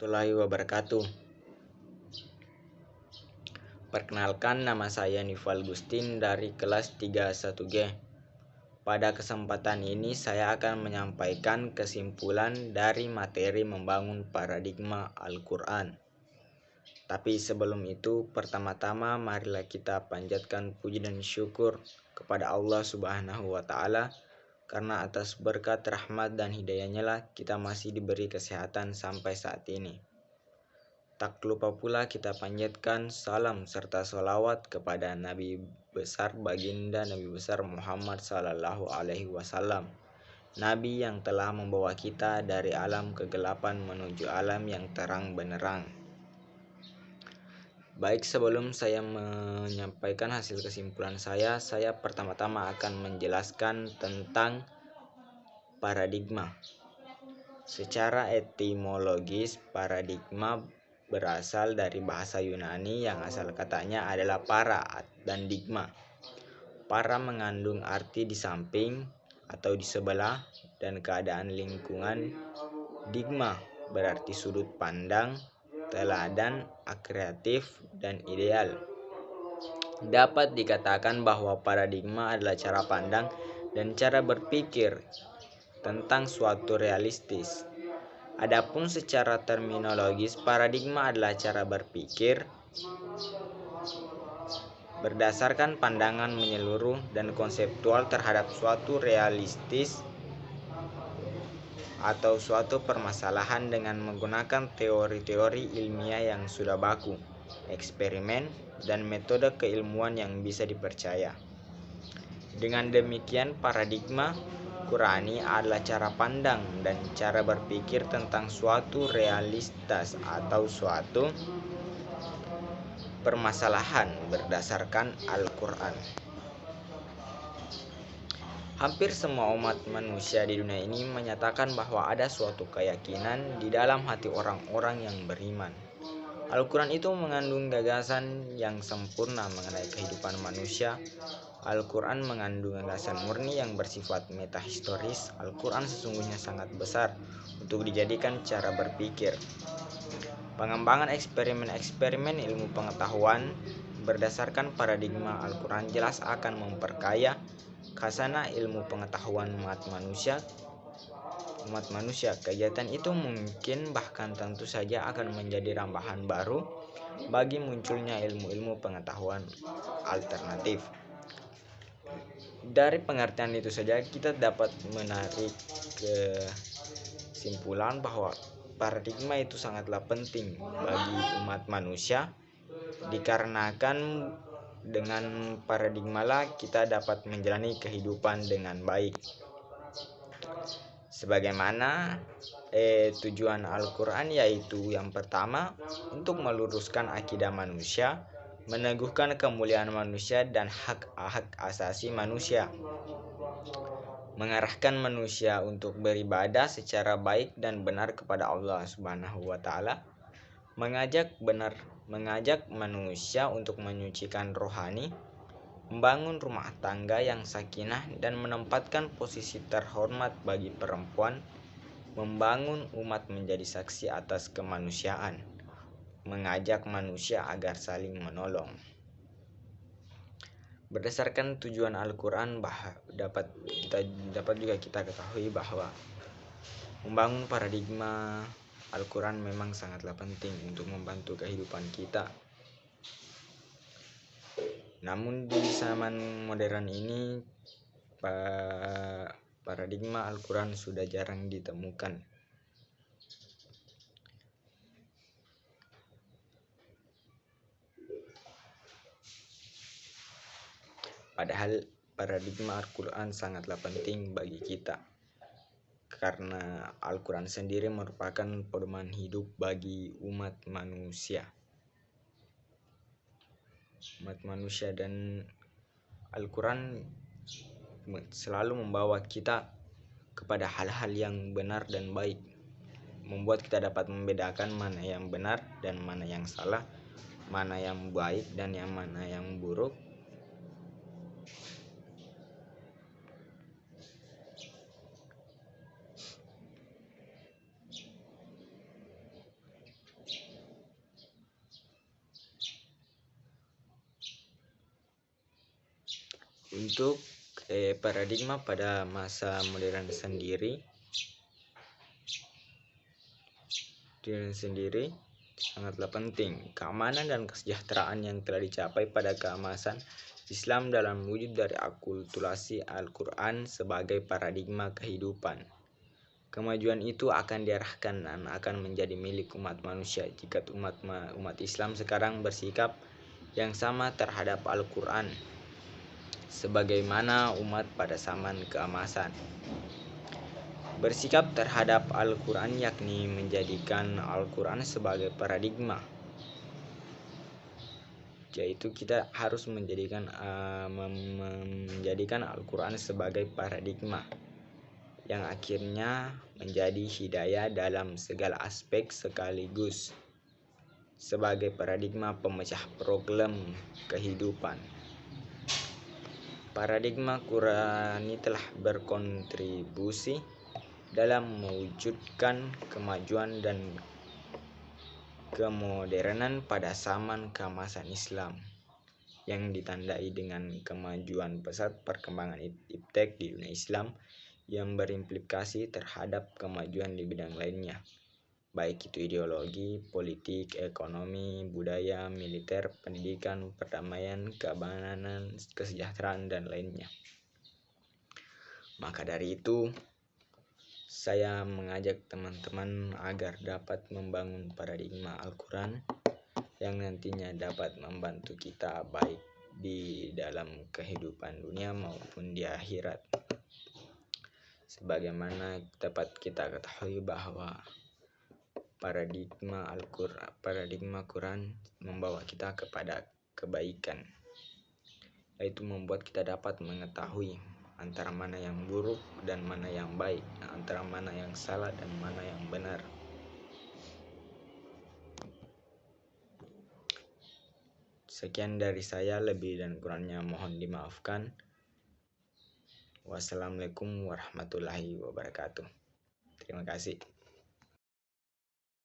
warahmatullahi wabarakatuh. Perkenalkan, nama saya Nifal Gustin dari kelas 31G. Pada kesempatan ini saya akan menyampaikan kesimpulan dari materi membangun paradigma Al-Quran. Tapi sebelum itu, pertama-tama marilah kita panjatkan puji dan syukur kepada Allah Subhanahu wa Ta'ala, karena atas berkat rahmat dan hidayahnya lah kita masih diberi kesehatan sampai saat ini. Tak lupa pula kita panjatkan salam serta sholawat kepada Nabi besar baginda Nabi besar Muhammad Sallallahu Alaihi Wasallam, Nabi yang telah membawa kita dari alam kegelapan menuju alam yang terang benderang. Baik, sebelum saya menyampaikan hasil kesimpulan saya pertama-tama akan menjelaskan tentang paradigma. Secara etimologis, paradigma berasal dari bahasa Yunani yang asal katanya adalah para dan digma. Para mengandung arti di samping atau di sebelah dan keadaan lingkungan. Digma berarti sudut pandang, teladan, kreatif, dan ideal. Dapat dikatakan bahwa paradigma adalah cara pandang dan cara berpikir tentang suatu realistis. Adapun secara terminologis, paradigma adalah cara berpikir berdasarkan pandangan menyeluruh dan konseptual terhadap suatu realistis atau suatu permasalahan dengan menggunakan teori-teori ilmiah yang sudah baku, eksperimen, dan metode keilmuan yang bisa dipercaya. Dengan demikian, paradigma Qurani adalah cara pandang dan cara berpikir tentang suatu realitas atau suatu permasalahan berdasarkan Al-Quran. Hampir semua umat manusia di dunia ini menyatakan bahwa ada suatu keyakinan di dalam hati orang-orang yang beriman. Al-Quran itu mengandung gagasan yang sempurna mengenai kehidupan manusia. Al-Quran mengandung gagasan murni yang bersifat metahistoris. Al-Quran sesungguhnya sangat besar untuk dijadikan cara berpikir. Pengembangan eksperimen-eksperimen ilmu pengetahuan berdasarkan paradigma Al-Quran jelas akan memperkaya khazanah ilmu pengetahuan umat manusia. Kegiatan itu mungkin bahkan tentu saja akan menjadi rambahan baru bagi munculnya ilmu-ilmu pengetahuan alternatif. Dari pengertian itu saja kita dapat menarik kesimpulan bahwa paradigma itu sangatlah penting bagi umat manusia, dikarenakan dengan paradigma lah kita dapat menjalani kehidupan dengan baik. Sebagaimana tujuan Al-Quran, yaitu yang pertama untuk meluruskan akidah manusia, meneguhkan kemuliaan manusia dan hak-hak asasi manusia, mengarahkan manusia untuk beribadah secara baik dan benar kepada Allah Subhanahu wa Ta'ala, mengajak manusia untuk menyucikan rohani, membangun rumah tangga yang sakinah dan menempatkan posisi terhormat bagi perempuan, membangun umat menjadi saksi atas kemanusiaan, mengajak manusia agar saling menolong. Berdasarkan tujuan Al-Quran, dapat juga kita ketahui bahwa membangun paradigma Al-Quran memang sangatlah penting untuk membantu kehidupan kita. Namun di zaman modern ini paradigma Al-Quran sudah jarang ditemukan. Padahal paradigma Al-Quran sangatlah penting bagi kita, karena Al-Quran sendiri merupakan pedoman hidup bagi umat manusia. Dan Al-Quran selalu membawa kita kepada hal-hal yang benar dan baik, membuat kita dapat membedakan mana yang benar dan mana yang salah, mana yang baik dan yang mana yang buruk. Untuk paradigma pada masa modern sendiri sangatlah penting. Keamanan dan kesejahteraan yang telah dicapai pada keemasan Islam dalam wujud dari akulturasi Al-Quran sebagai paradigma kehidupan. Kemajuan itu akan diarahkan dan akan menjadi milik umat manusia jika umat Islam sekarang bersikap yang sama terhadap Al-Quran sebagaimana umat pada zaman keemasan. Bersikap terhadap Al-Quran yakni menjadikan Al-Quran sebagai paradigma, yaitu kita harus menjadikan Al-Quran sebagai paradigma yang akhirnya menjadi hidayah dalam segala aspek sekaligus sebagai paradigma pemecah problem kehidupan. Paradigma Qurani telah berkontribusi dalam mewujudkan kemajuan dan kemodernan pada zaman keemasan Islam yang ditandai dengan kemajuan pesat perkembangan iptek di dunia Islam yang berimplikasi terhadap kemajuan di bidang lainnya, baik itu ideologi, politik, ekonomi, budaya, militer, pendidikan, perdamaian, keamanan, kesejahteraan, dan lainnya. Maka dari itu, saya mengajak teman-teman agar dapat membangun paradigma Al-Quran yang nantinya dapat membantu kita baik di dalam kehidupan dunia maupun di akhirat. Sebagaimana dapat kita ketahui bahwa paradigma Quran membawa kita kepada kebaikan, yaitu membuat kita dapat mengetahui antara mana yang buruk dan mana yang baik, antara mana yang salah dan mana yang benar. Sekian dari saya, lebih dan kurangnya mohon dimaafkan. Wassalamualaikum warahmatullahi wabarakatuh. Terima kasih.